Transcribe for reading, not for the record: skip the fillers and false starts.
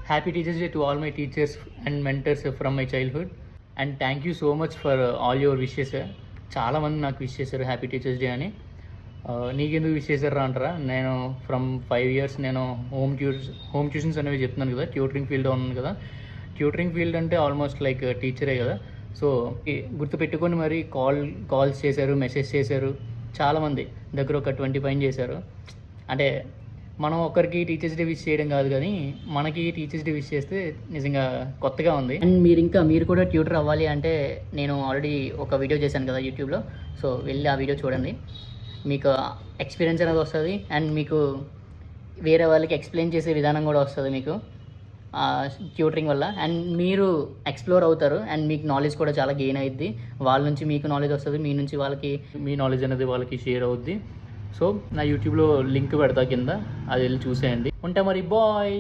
Happy teachers day to all my teachers and mentors from my childhood. And thank you so much for all your wishes. చాలామంది నాకు wish చేశారు happy teachers day అని. నీకెందుకు wish చేశారా అంటారా? నేను from 5 years నేను home tuitions అనేవి చెప్తున్నాను కదా, ట్యూటరింగ్ ఫీల్డ్ ఉన్నాను కదా. ట్యూటరింగ్ ఫీల్డ్ అంటే ఆల్మోస్ట్ లైక్ టీచరే కదా. సో గుర్తుపెట్టుకొని మరి కాల్స్ చేశారు, మెసేజ్ చేశారు. చాలామంది దగ్గర ఒక 20 పైన చేశారు. అంటే మనం ఒకరికి టీచర్స్ డే విష్ చేయడం కాదు, కానీ మనకి టీచర్స్ డే విష్ చేస్తే నిజంగా కొత్తగా ఉంది. అండ్ మీరు కూడా ట్యూటర్ అవ్వాలి అంటే నేను ఆల్రెడీ ఒక వీడియో చేశాను కదా యూట్యూబ్లో. సో వెళ్ళి ఆ వీడియో చూడండి, మీకు ఎక్స్పీరియన్స్ అనేది వస్తుంది. అండ్ మీకు వేరే వాళ్ళకి ఎక్స్ప్లెయిన్ చేసే విధానం కూడా వస్తుంది మీకు ట్యూటరింగ్ వల్ల. అండ్ మీరు ఎక్స్ప్లోర్ అవుతారు అండ్ మీకు నాలెడ్జ్ కూడా చాలా గెయిన్ అవుద్ది. వాళ్ళ నుంచి మీకు నాలెడ్జ్ వస్తుంది, మీ నుంచి వాళ్ళకి మీ నాలెడ్జ్ అనేది వాళ్ళకి షేర్ అవుద్ది. సో నా యూట్యూబ్లో లింక్ పెడతా కింద, అది వెళ్ళి చూసేయండి. ఉంటా మరి, బాయ్.